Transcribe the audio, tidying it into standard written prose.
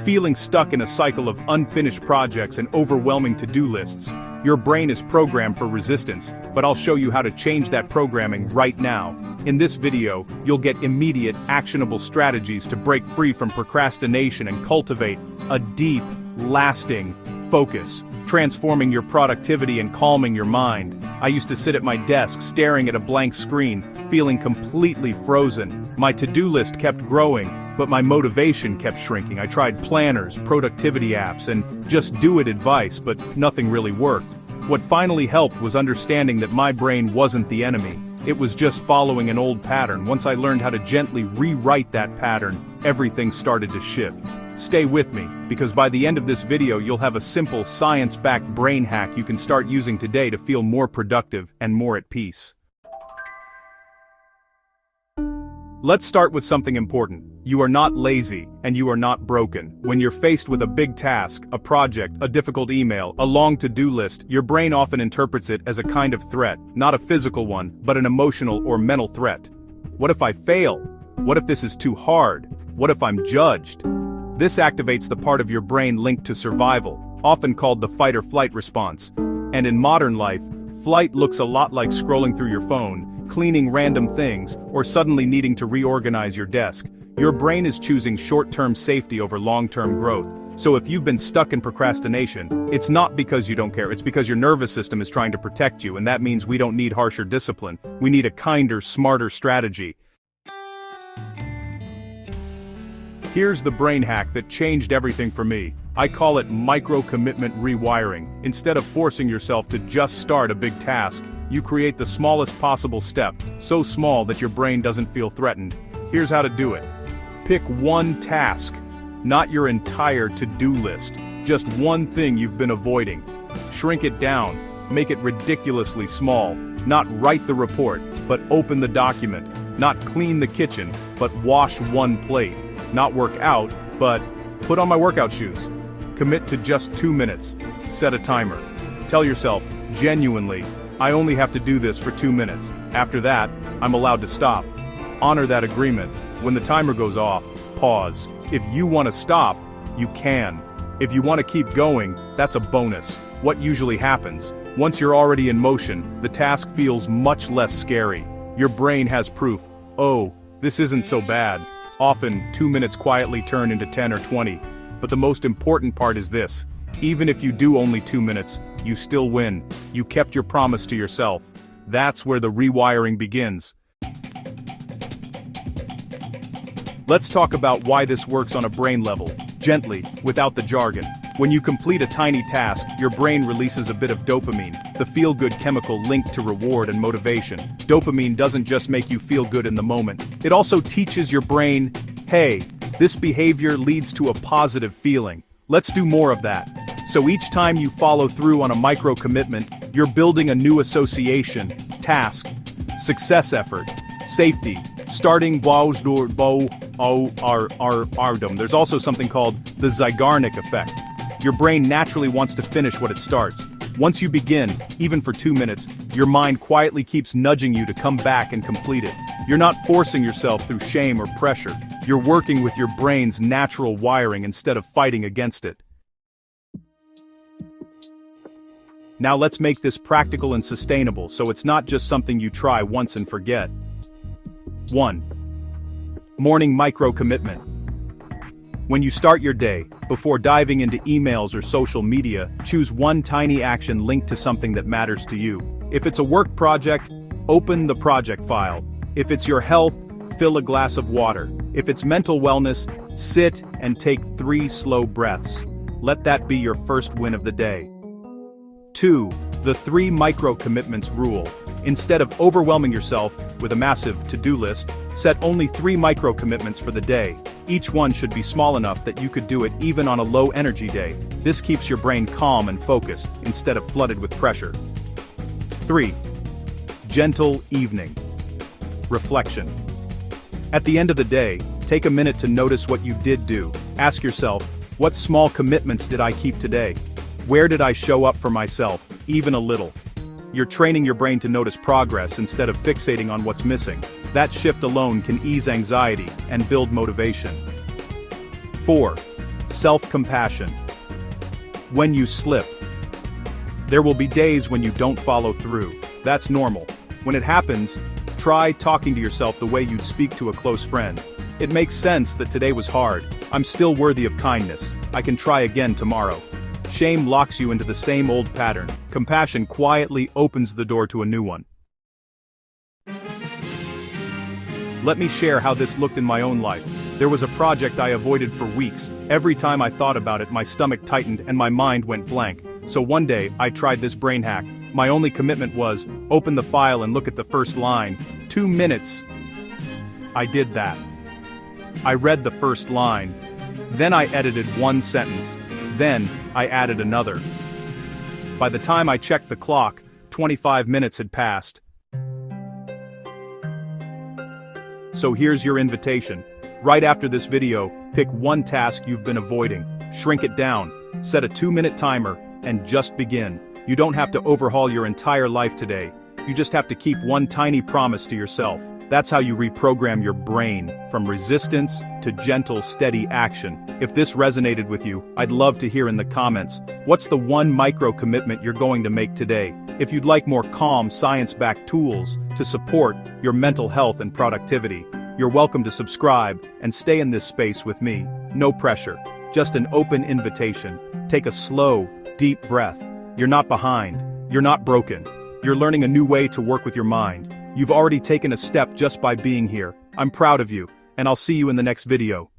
feeling stuck in a cycle of unfinished projects and overwhelming to-do lists. Your brain is programmed for resistance, but I'll show you how to change that programming right now. In this video, you'll get immediate, actionable strategies to break free from procrastination and cultivate a deep, lasting focus, transforming your productivity and calming your mind. I used to sit at my desk staring at a blank screen, feeling completely frozen. My to-do list kept growing, but my motivation kept shrinking. I tried planners, productivity apps, and just do it advice, but nothing really worked. What finally helped was understanding that my brain wasn't the enemy. It was just following an old pattern. Once I learned how to gently rewrite that pattern, everything started to shift. Stay with me, because by the end of this video you'll have a simple, science-backed brain hack you can start using today to feel more productive and more at peace. Let's start with something important. You are not lazy, and you are not broken. When you're faced with a big task, a project, a difficult email, a long to-do list, your brain often interprets it as a kind of threat, not a physical one, but an emotional or mental threat. What if I fail? What if this is too hard? What if I'm judged? This activates the part of your brain linked to survival, often called the fight or flight response. And in modern life, flight looks a lot like scrolling through your phone, cleaning random things, or suddenly needing to reorganize your desk. Your brain is choosing short-term safety over long-term growth. So if you've been stuck in procrastination, it's not because you don't care, it's because your nervous system is trying to protect you, and that means we don't need harsher discipline. We need a kinder, smarter strategy. Here's the brain hack that changed everything for me. I call it micro-commitment rewiring. Instead of forcing yourself to just start a big task, you create the smallest possible step, so small that your brain doesn't feel threatened. Here's how to do it. Pick one task, not your entire to-do list, just one thing you've been avoiding. Shrink it down, make it ridiculously small. Not write the report, but open the document. Not clean the kitchen, but wash one plate. Not work out, but put on my workout shoes. Commit to just 2 minutes. Set a timer. Tell yourself, genuinely, I only have to do this for 2 minutes. After that, I'm allowed to stop. Honor that agreement. When the timer goes off, pause. If you want to stop, you can. If you want to keep going, that's a bonus. What usually happens? Once you're already in motion, the task feels much less scary. Your brain has proof. Oh, this isn't so bad. Often, 2 minutes quietly turn into 10 or 20. But the most important part is this. Even if you do only 2 minutes, you still win. You kept your promise to yourself. That's where the rewiring begins. Let's talk about why this works on a brain level, gently, without the jargon. When you complete a tiny task, your brain releases a bit of dopamine, the feel-good chemical linked to reward and motivation. Dopamine doesn't just make you feel good in the moment. It also teaches your brain, hey, this behavior leads to a positive feeling. Let's do more of that. So each time you follow through on a micro-commitment, you're building a new association, task, success effort, safety, starting There's also something called the Zeigarnik effect. Your brain naturally wants to finish what it starts. Once you begin, even for 2 minutes, your mind quietly keeps nudging you to come back and complete it. You're not forcing yourself through shame or pressure. You're working with your brain's natural wiring instead of fighting against it. Now let's make this practical and sustainable so it's not just something you try once and forget. 1. Morning micro-commitment. When you start your day, before diving into emails or social media, choose one tiny action linked to something that matters to you. If it's a work project, open the project file. If it's your health, fill a glass of water. If it's mental wellness, sit and take 3 slow breaths. Let that be your first win of the day. 2. The 3 micro-commitments rule. Instead of overwhelming yourself with a massive to-do list, set only 3 micro-commitments for the day. Each one should be small enough that you could do it even on a low-energy day. This keeps your brain calm and focused, instead of flooded with pressure. 3. Gentle evening. Reflection. At the end of the day, take a minute to notice what you did do. Ask yourself, what small commitments did I keep today? Where did I show up for myself, even a little? You're training your brain to notice progress instead of fixating on what's missing. That shift alone can ease anxiety and build motivation. 4. Self-compassion. When you slip. There will be days when you don't follow through. That's normal. When it happens, try talking to yourself the way you'd speak to a close friend. It makes sense that today was hard. I'm still worthy of kindness. I can try again tomorrow. Shame locks you into the same old pattern. Compassion quietly opens the door to a new one. Let me share how this looked in my own life. There was a project I avoided for weeks. Every time I thought about it, my stomach tightened and my mind went blank. So one day, I tried this brain hack. My only commitment was, open the file and look at the first line. 2 minutes. I did that. I read the first line. Then I edited one sentence. Then, I added another. By the time I checked the clock, 25 minutes had passed. So here's your invitation. Right after this video, pick one task you've been avoiding, shrink it down, set a 2-minute timer, and just begin. You don't have to overhaul your entire life today. You just have to keep one tiny promise to yourself. That's how you reprogram your brain, from resistance to gentle, steady action. If this resonated with you, I'd love to hear in the comments, what's the one micro-commitment you're going to make today? If you'd like more calm, science-backed tools to support your mental health and productivity, you're welcome to subscribe and stay in this space with me. No pressure, just an open invitation. Take a slow, deep breath. You're not behind. You're not broken. You're learning a new way to work with your mind. You've already taken a step just by being here. I'm proud of you, and I'll see you in the next video.